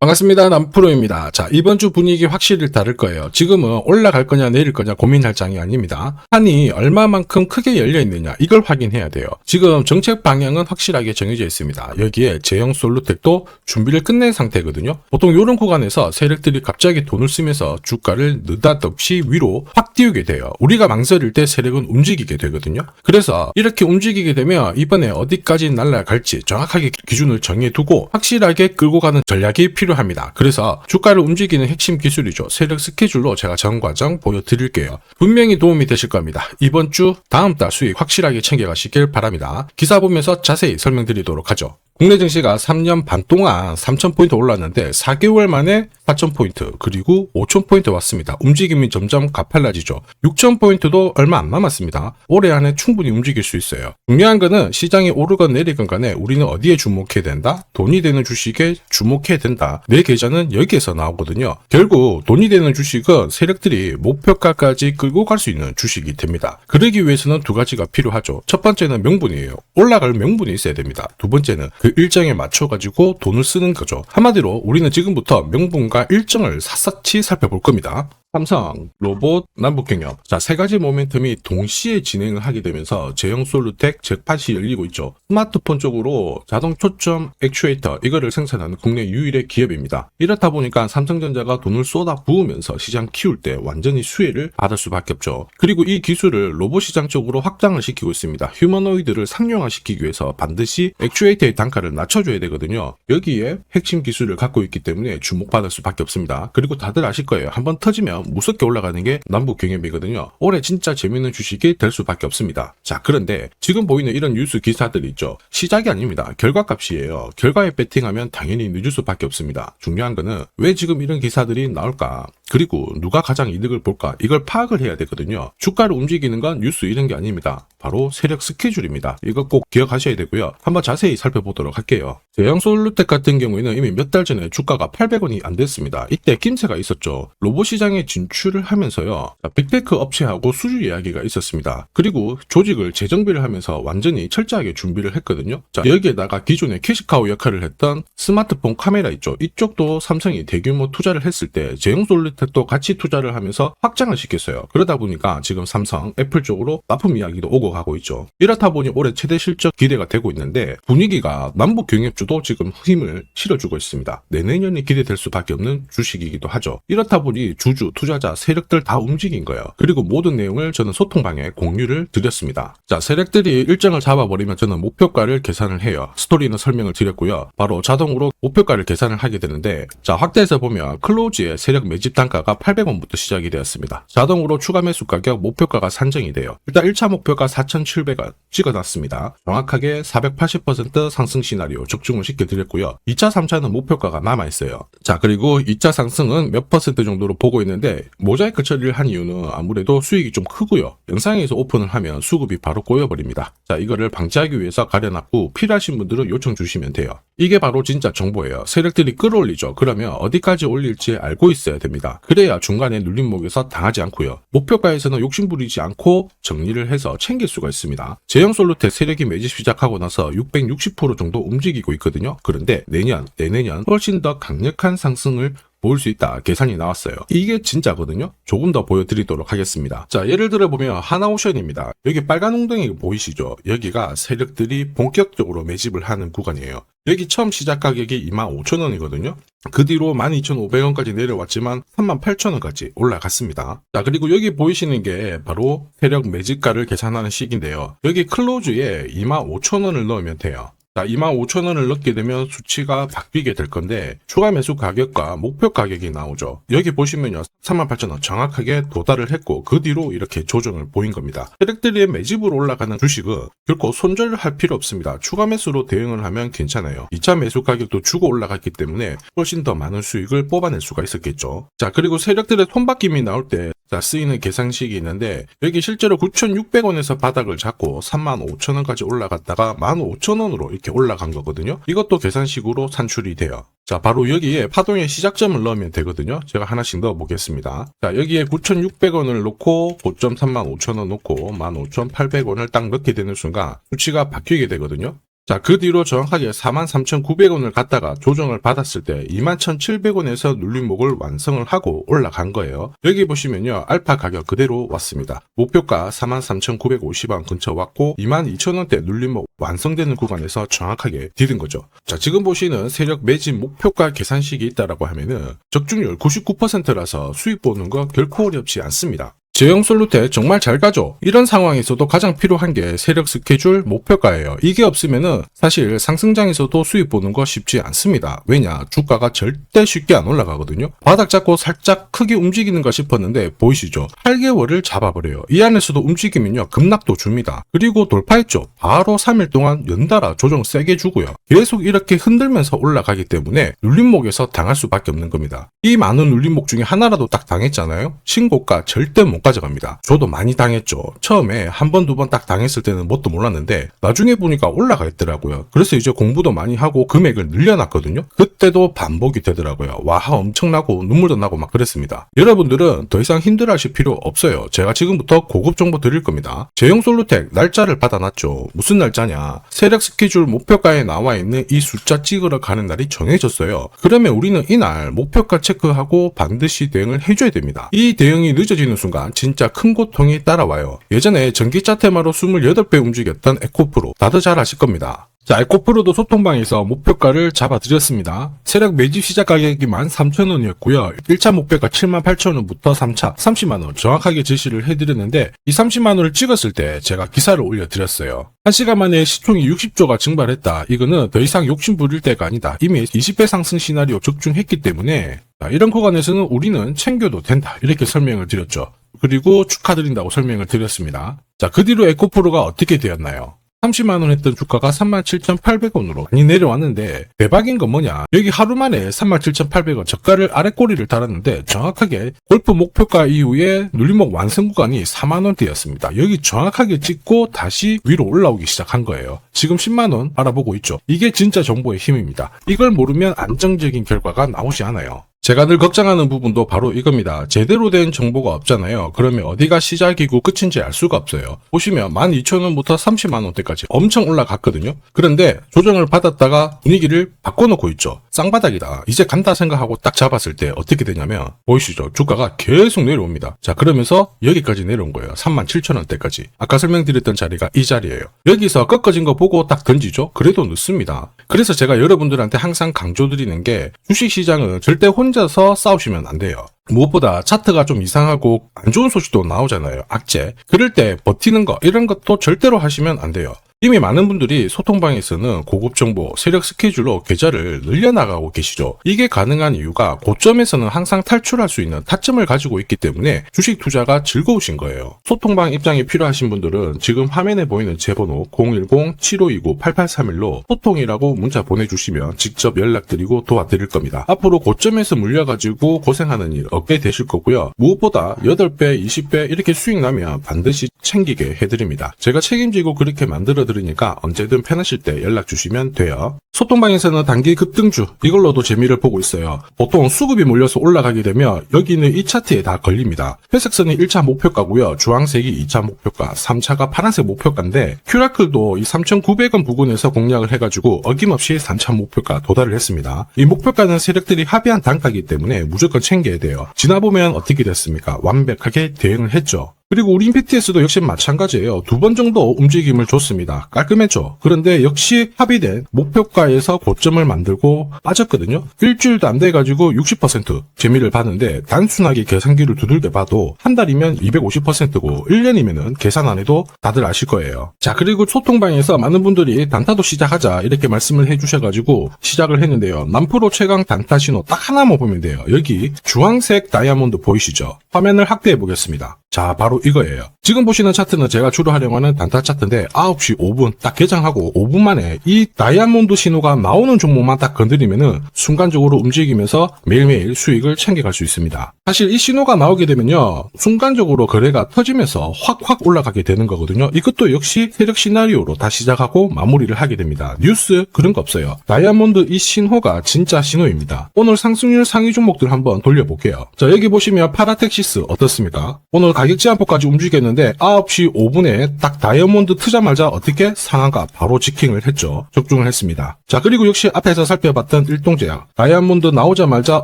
반갑습니다. 남프로입니다. 자, 이번 주 분위기 확실히 다를 거예요. 지금은 올라갈 거냐 내릴 거냐 고민할 장이 아닙니다. 판이 얼마만큼 크게 열려 있느냐 이걸 확인해야 돼요. 지금 정책 방향은 확실하게 정해져 있습니다. 여기에 제형 솔루텍도 준비를 끝낸 상태거든요. 보통 이런 구간에서 세력들이 갑자기 돈을 쓰면서 주가를 느닷없이 위로 확 띄우게 돼요. 우리가 망설일 때 세력은 움직이게 되거든요. 그래서 이렇게 움직이게 되면 이번에 어디까지 날아갈지 정확하게 기준을 정해두고 확실하게 끌고 가는 전략이 필요합니다. 그래서 주가를 움직이는 핵심 기술이죠. 세력 스케줄로 제가 전 과정 보여드릴게요. 분명히 도움이 되실 겁니다. 이번 주 다음 달 수익 확실하게 챙겨가시길 바랍니다. 기사 보면서 자세히 설명드리도록 하죠. 국내 증시가 3년 반 동안 3,000포인트 올랐는데 4개월 만에 4,000포인트 그리고 5,000포인트 왔습니다. 움직임이 점점 가팔라지죠. 6,000포인트도 얼마 안 남았습니다. 올해 안에 충분히 움직일 수 있어요. 중요한 거는 시장이 오르건 내리건 간에 우리는 어디에 주목해야 된다? 돈이 되는 주식에 주목해야 된다. 내 계좌는 여기에서 나오거든요. 결국 돈이 되는 주식은 세력들이 목표가까지 끌고 갈 수 있는 주식이 됩니다. 그러기 위해서는 두 가지가 필요하죠. 첫 번째는 명분이에요. 올라갈 명분이 있어야 됩니다. 두 번째는 그 일정에 맞춰가지고 돈을 쓰는 거죠. 한마디로 우리는 지금부터 명분과 일정을 샅샅이 살펴볼 겁니다. 삼성, 로봇, 남북경협. 자, 세 가지 모멘텀이 동시에 진행을 하게 되면서 제형 솔루텍 잭팟이 열리고 있죠. 스마트폰 쪽으로 자동 초점 액추에이터 이거를 생산하는 국내 유일의 기업입니다. 이렇다 보니까 삼성전자가 돈을 쏟아 부으면서 시장 키울 때 완전히 수혜를 받을 수밖에 없죠. 그리고 이 기술을 로봇 시장 쪽으로 확장을 시키고 있습니다. 휴머노이드를 상용화시키기 위해서 반드시 액추에이터의 단가를 낮춰줘야 되거든요. 여기에 핵심 기술을 갖고 있기 때문에 주목받을 수밖에 없습니다. 그리고 다들 아실 거예요. 한번 터지면 무섭게 올라가는 게 남북경협이거든요. 올해 진짜 재밌는 주식이 될 수밖에 없습니다. 자, 그런데 지금 보이는 이런 뉴스 기사들 있죠. 시작이 아닙니다. 결과값이에요. 결과에 배팅하면 당연히 늦을 수밖에 없습니다. 중요한 거는 왜 지금 이런 기사들이 나올까? 그리고 누가 가장 이득을 볼까? 이걸 파악을 해야 되거든요. 주가를 움직이는 건 뉴스 이런 게 아닙니다. 바로 세력 스케줄입니다. 이거 꼭 기억하셔야 되고요. 한번 자세히 살펴보도록 할게요. 제형 솔루텍 같은 경우에는 이미 몇 달 전에 주가가 800원이 안 됐습니다. 이때 낌새가 있었죠. 로봇 시장에 진출을 하면서요. 빅테크 업체하고 수주 이야기가 있었습니다. 그리고 조직을 재정비를 하면서 완전히 철저하게 준비를 했거든요. 자, 여기에다가 기존의 캐시카우 역할을 했던 스마트폰 카메라 있죠. 이쪽도 삼성이 대규모 투자를 했을 때 제형 솔루텍도 같이 투자를 하면서 확장을 시켰어요. 그러다 보니까 지금 삼성, 애플 쪽으로 납품 이야기도 오고 가고 있죠. 이렇다 보니 올해 최대 실적 기대가 되고 있는데 분위기가 남북 경협주도 지금 힘을 실어주고 있습니다. 내년이 기대될 수밖에 없는 주식이기도 하죠. 이렇다 보니 주주, 투자자, 세력들 다 움직인 거예요. 그리고 모든 내용을 저는 소통방에 공유를 드렸습니다. 자, 세력들이 일정을 잡아버리면 저는 목표가를 계산을 해요. 스토리는 설명을 드렸고요. 바로 자동으로 목표가를 계산을 하게 되는데 자, 확대해서 보면 클로즈의 세력 매집 단가가 800원부터 시작이 되었습니다. 자동으로 추가 매수 가격 목표가가 산정이 돼요. 일단 1차 목표가 4,700원 찍어놨습니다. 정확하게 480% 상승 시나리오 적중을 시켜드렸고요. 2차, 3차는 목표가가 남아있어요. 자, 그리고 2차 상승은 몇 퍼센트 정도로 보고 있는데 모자이크 처리를 한 이유는 아무래도 수익이 좀 크고요. 영상에서 오픈을 하면 수급이 바로 꼬여버립니다. 자, 이거를 방지하기 위해서 가려놨고 필요하신 분들은 요청 주시면 돼요. 이게 바로 진짜 정보예요. 세력들이 끌어올리죠. 그러면 어디까지 올릴지 알고 있어야 됩니다. 그래야 중간에 눌림목에서 당하지 않고요. 목표가에서는 욕심부리지 않고 정리를 해서 챙길 수가 있습니다. 제형 솔루텍 세력이 매집 시작하고 나서 660% 정도 움직이고 있거든요. 그런데 내년, 내내년 훨씬 더 강력한 상승을 볼 수 있다 계산이 나왔어요. 이게 진짜거든요. 조금 더 보여드리도록 하겠습니다. 자, 예를 들어 보면 하나오션입니다. 여기 빨간 웅덩이 보이시죠? 여기가 세력들이 본격적으로 매집을 하는 구간이에요. 여기 처음 시작 가격이 25,000원이거든요. 그 뒤로 12,500원까지 내려왔지만 38,000원까지 올라갔습니다. 자, 그리고 여기 보이시는 게 바로 세력 매집가를 계산하는 식인데요. 여기 클로즈에 25,000원을 넣으면 돼요. 자, 25,000원을 넣게 되면 수치가 바뀌게 될 건데 추가 매수 가격과 목표 가격이 나오죠. 여기 보시면요. 38,000원 정확하게 도달을 했고 그 뒤로 이렇게 조정을 보인 겁니다. 세력들이 매집으로 올라가는 주식은 결코 손절을 할 필요 없습니다. 추가 매수로 대응을 하면 괜찮아요. 2차 매수 가격도 주고 올라갔기 때문에 훨씬 더 많은 수익을 뽑아낼 수가 있었겠죠. 자, 그리고 세력들의 손바뀜이 나올 때 쓰이는 계산식이 있는데 여기 실제로 9,600원에서 바닥을 잡고 35,000원까지 올라갔다가 15,000원으로 이렇게 올라간 거거든요. 이것도 계산식으로 산출이 돼요. 자, 바로 여기에 파동의 시작점을 넣으면 되거든요. 제가 하나씩 넣어 보겠습니다. 자, 여기에 9,600원을 놓고 고점 35,000원 놓고 15,800원을 딱 넣게 되는 순간 수치가 바뀌게 되거든요. 자, 그 뒤로 정확하게 43,900원을 갖다가 조정을 받았을 때 21,700원에서 눌림목을 완성을 하고 올라간 거예요. 여기 보시면요, 알파 가격 그대로 왔습니다. 목표가 43,950원 근처 왔고 22,000원대 눌림목 완성되는 구간에서 정확하게 디딘 거죠. 자, 지금 보시는 세력 매집 목표가 계산식이 있다라고 하면은 적중률 99%라서 수익 보는 거 결코 어렵지 않습니다. 제형 솔루텍 정말 잘 가죠. 이런 상황에서도 가장 필요한 게 세력 스케줄 목표가예요. 이게 없으면은 사실 상승장에서도 수익 보는 거 쉽지 않습니다. 왜냐? 주가가 절대 쉽게 안 올라가거든요. 바닥 잡고 살짝 크게 움직이는가 싶었는데 보이시죠? 8개월을 잡아버려요. 이 안에서도 움직이면요, 급락도 줍니다. 그리고 돌파했죠. 바로 3일 동안 연달아 조정 세게 주고요. 계속 이렇게 흔들면서 올라가기 때문에 눌림목에서 당할 수밖에 없는 겁니다. 이 많은 눌림목 중에 하나라도 딱 당했잖아요. 신고가 절대 못 가져갑니다. 저도 많이 당했죠. 처음에 한 번, 두 번 딱 당했을 때는 뭣도 몰랐는데 나중에 보니까 올라가 있더라고요. 그래서 이제 공부도 많이 하고 금액을 늘려놨거든요. 그때도 반복이 되더라고요. 와, 엄청나고 눈물도 나고 막 그랬습니다. 여러분들은 더 이상 힘들어하실 필요 없어요. 제가 지금부터 고급 정보 드릴 겁니다. 제형 솔루텍 날짜를 받아놨죠. 무슨 날짜냐? 세력 스케줄 목표가에 나와 있는 이 숫자 찍으러 가는 날이 정해졌어요. 그러면 우리는 이날 목표가 체크하고 반드시 대응을 해줘야 됩니다. 이 대응이 늦어지는 순간 진짜 큰 고통이 따라와요. 예전에 전기차 테마로 28배 움직였던 에코프로 다들 잘 아실 겁니다. 자, 에코프로도 소통방에서 목표가를 잡아드렸습니다. 세력 매집 시작 가격이 13,000원이었고요. 1차 목표가 78,000원부터 3차 30만원 정확하게 제시를 해드렸는데 이 30만원을 찍었을 때 제가 기사를 올려드렸어요. 1시간 만에 시총이 60조가 증발했다. 이거는 더 이상 욕심 부릴 때가 아니다. 이미 20배 상승 시나리오 적중했기 때문에 이런 구간에서는 우리는 챙겨도 된다. 이렇게 설명을 드렸죠. 그리고 축하드린다고 설명을 드렸습니다. 자, 그 뒤로 에코프로가 어떻게 되었나요? 30만원 했던 주가가 37,800원으로 많이 내려왔는데 대박인 건 뭐냐? 여기 하루 만에 37,800원 저가를 아래꼬리를 달았는데 정확하게 골프 목표가 이후에 눌림목 완성 구간이 4만원대였습니다. 여기 정확하게 찍고 다시 위로 올라오기 시작한 거예요. 지금 10만원 알아보고 있죠. 이게 진짜 정보의 힘입니다. 이걸 모르면 안정적인 결과가 나오지 않아요. 제가 늘 걱정하는 부분도 바로 이겁니다. 제대로 된 정보가 없잖아요. 그러면 어디가 시작이고 끝인지 알 수가 없어요. 보시면 12,000원부터 30만원대까지 엄청 올라갔거든요. 그런데 조정을 받았다가 분위기를 바꿔놓고 있죠. 쌍바닥이다. 이제 간다 생각하고 딱 잡았을 때 어떻게 되냐면 보이시죠? 주가가 계속 내려옵니다. 자, 그러면서 여기까지 내려온 거예요. 37,000원대까지. 아까 설명드렸던 자리가 이 자리예요. 여기서 꺾어진 거 보고 딱 던지죠? 그래도 늦습니다. 그래서 제가 여러분들한테 항상 강조드리는 게 주식시장은 절대 혼자서 싸우시면 안 돼요. 무엇보다 차트가 좀 이상하고 안 좋은 소식도 나오잖아요. 악재. 그럴 때 버티는 거 이런 것도 절대로 하시면 안 돼요. 이미 많은 분들이 소통방에서는 고급 정보, 세력 스케줄로 계좌를 늘려나가고 계시죠. 이게 가능한 이유가 고점에서는 항상 탈출할 수 있는 타점을 가지고 있기 때문에 주식 투자가 즐거우신 거예요. 소통방 입장이 필요하신 분들은 지금 화면에 보이는 제 번호 010-7529-8831로 소통이라고 문자 보내주시면 직접 연락드리고 도와드릴 겁니다. 앞으로 고점에서 물려가지고 고생하는 일 없게 되실 거고요. 무엇보다 8배, 20배 이렇게 수익 나면 반드시 챙기게 해드립니다. 제가 책임지고 그렇게 만들어 드리니까 언제든 편하실 때 연락 주시면 돼요. 소통방에서는 단기 급등주 이걸로도 재미를 보고 있어요. 보통 수급이 몰려서 올라가게 되면 여기는 이 차트에 다 걸립니다. 회색선이 1차 목표가고요. 주황색이 2차 목표가, 3차가 파란색 목표가인데 큐라클도 이 3,900원 부근에서 공략을 해가지고 어김없이 3차 목표가 도달을 했습니다. 이 목표가는 세력들이 합의한 단가이기 때문에 무조건 챙겨야 돼요. 지나보면 어떻게 됐습니까? 완벽하게 대응을 했죠. 그리고 우리 임팩트에서도 역시 마찬가지예요. 2번 정도 움직임을 줬습니다. 깔끔했죠. 그런데 역시 합의된 목표가에서 고점을 만들고 빠졌거든요. 일주일도 안 돼가지고 60% 재미를 봤는데 단순하게 계산기를 두들겨 봐도 한 달이면 250%고 1년이면은 계산 안 해도 다들 아실 거예요. 자, 그리고 소통방에서 많은 분들이 단타도 시작하자 이렇게 말씀을 해주셔가지고 시작을 했는데요. 남프로 최강 단타 신호 딱 하나만 보면 돼요. 여기 주황색 다이아몬드 보이시죠? 화면을 확대해 보겠습니다. 자, 바로 이거예요. 지금 보시는 차트는 제가 주로 활용하는 단타 차트인데 9시 5분 딱 개장하고 5분 만에 이 다이아몬드 신호가 나오는 종목만 딱 건드리면은 순간적으로 움직이면서 매일매일 수익을 챙겨갈 수 있습니다. 사실 이 신호가 나오게 되면요, 순간적으로 거래가 터지면서 확 올라가게 되는 거거든요. 이것도 역시 세력 시나리오로 다 시작하고 마무리를 하게 됩니다. 뉴스 그런 거 없어요. 다이아몬드 이 신호가 진짜 신호입니다. 오늘 상승률 상위 종목들 한번 돌려볼게요. 자, 여기 보시면 파라텍시스 어떻습니까? 오늘 가격 제한폭까지 움직였는데 9시 5분에 딱 다이아몬드 트자마자 어떻게 상한가 바로 지킹을 했죠. 적중을 했습니다. 자, 그리고 역시 앞에서 살펴봤던 일동제약. 다이아몬드 나오자마자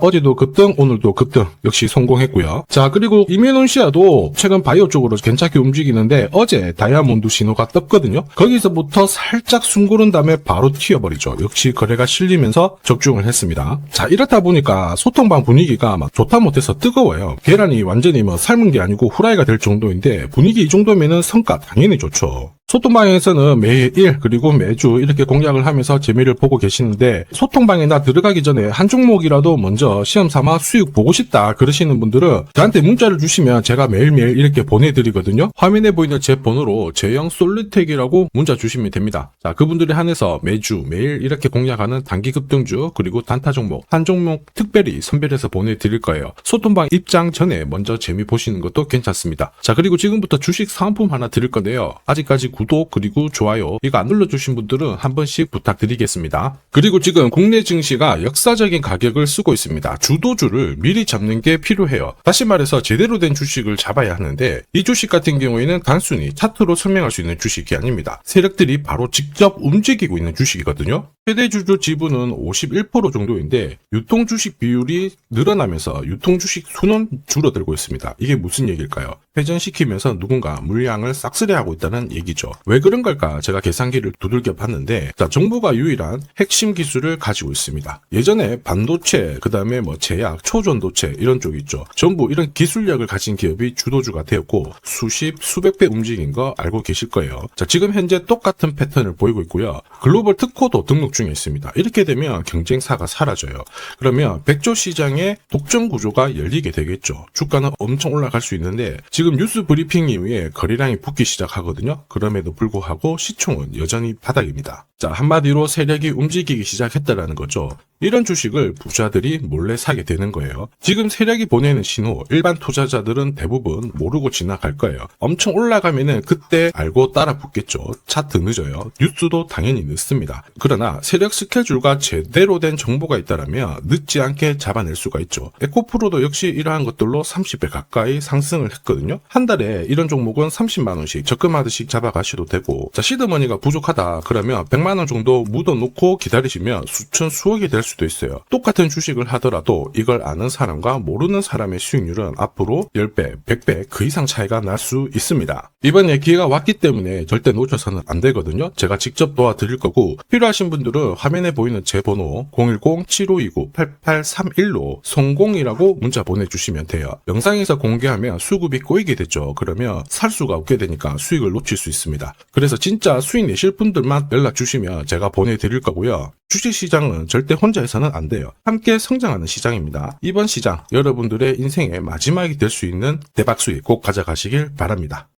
어제도 급등, 오늘도 급등 역시 성공했고요. 자, 그리고 이메논시아도 최근 바이오 쪽으로 괜찮게 움직이는데 어제 다이아몬드 신호가 떴거든요. 거기서부터 살짝 숨 고른 다음에 바로 튀어버리죠. 역시 거래가 실리면서 적중을 했습니다. 자, 이렇다 보니까 소통방 분위기가 막 좋다 못해서 뜨거워요. 계란이 완전히 뭐 삶은 게 아니고 후라이가 될 정도인데 분위기 이 정도면은 성과 당연히 좋죠. 소통방에서는 매일 그리고 매주 이렇게 공략을 하면서 재미를 보고 계시는데 소통방에 나 들어가기 전에 한 종목이라도 먼저 시험 삼아 수익 보고 싶다 그러시는 분들은 저한테 문자를 주시면 제가 매일매일 이렇게 보내드리거든요. 화면에 보이는 제 번호로 제형 솔리텍이라고 문자 주시면 됩니다. 자, 그분들에 한해서 매주 매일 이렇게 공략하는 단기 급등주 그리고 단타 종목 한 종목 특별히 선별해서 보내드릴 거예요. 소통방 입장 전에 먼저 재미 보시는 것도 괜찮습니다. 자, 그리고 지금부터 주식 사은품 하나 드릴 건데요. 아직까지 구독 그리고 좋아요 이거 안 눌러주신 분들은 한 번씩 부탁드리겠습니다. 그리고 지금 국내 증시가 역사적인 가격을 쓰고 있습니다. 주도주를 미리 잡는 게 필요해요. 다시 말해서 제대로 된 주식을 잡아야 하는데 이 주식 같은 경우에는 단순히 차트로 설명할 수 있는 주식이 아닙니다. 세력들이 바로 직접 움직이고 있는 주식이거든요. 최대 주주 지분은 51% 정도인데 유통 주식 비율이 늘어나면서 유통 주식 수는 줄어들고 있습니다. 이게 무슨 얘기일까요? 회전시키면서 누군가 물량을 싹쓸이하고 있다는 얘기죠. 왜 그런 걸까? 제가 계산기를 두들겨 봤는데 자, 정부가 유일한 핵심 기술을 가지고 있습니다. 예전에 반도체, 그 다음에 뭐 제약, 초전도체 이런 쪽이 있죠. 전부 이런 기술력을 가진 기업이 주도주가 되었고 수십, 수백 배 움직인 거 알고 계실 거예요. 자, 지금 현재 똑같은 패턴을 보이고 있고요. 글로벌 특허도 등록 중에 있습니다. 이렇게 되면 경쟁사가 사라져요. 그러면 백조 시장의 독점 구조가 열리게 되겠죠. 주가는 엄청 올라갈 수 있는데 지금 뉴스 브리핑 이후에 거래량이 붙기 시작하거든요. 그럼에도 불구하고 시총은 여전히 바닥입니다. 자, 한마디로 세력이 움직이기 시작했다라는 거죠. 이런 주식을 부자들이 몰래 사게 되는 거예요. 지금 세력이 보내는 신호 일반 투자자들은 대부분 모르고 지나갈 거예요. 엄청 올라가면은 그때 알고 따라 붙겠죠. 차트 늦어요. 뉴스도 당연히 늦습니다. 그러나 세력 스케줄과 제대로 된 정보가 있다라면 늦지 않게 잡아낼 수가 있죠. 에코프로도 역시 이러한 것들로 30배 가까이 상승을 했거든요. 한 달에 이런 종목은 30만 원씩 적금하듯이 잡아가셔도 되고 자, 시드머니가 부족하다 그러면 100만 원 정도 묻어놓고 기다리시면 수천 수억이 될 수도 있어요. 똑같은 주식을 하더라도 이걸 아는 사람과 모르는 사람의 수익률은 앞으로 10배, 100배 그 이상 차이가 날 수 있습니다. 이번에 기회가 왔기 때문에 절대 놓쳐서는 안 되거든요. 제가 직접 도와드릴 거고 필요하신 분들은 화면에 보이는 제 번호 010-7529-8831로 성공이라고 문자 보내주시면 돼요. 영상에서 공개하면 수급이 꼬이게 되죠. 그러면 살 수가 없게 되니까 수익을 놓칠 수 있습니다. 그래서 진짜 수익 내실 분들만 연락 주시면 제가 보내드릴 거고요. 주식시장은 절대 혼자 해서는 안 돼요. 함께 성장하는 시장입니다. 이번 시장 여러분들의 인생의 마지막이 될 수 있는 대박 수익 꼭 가져가시길 바랍니다.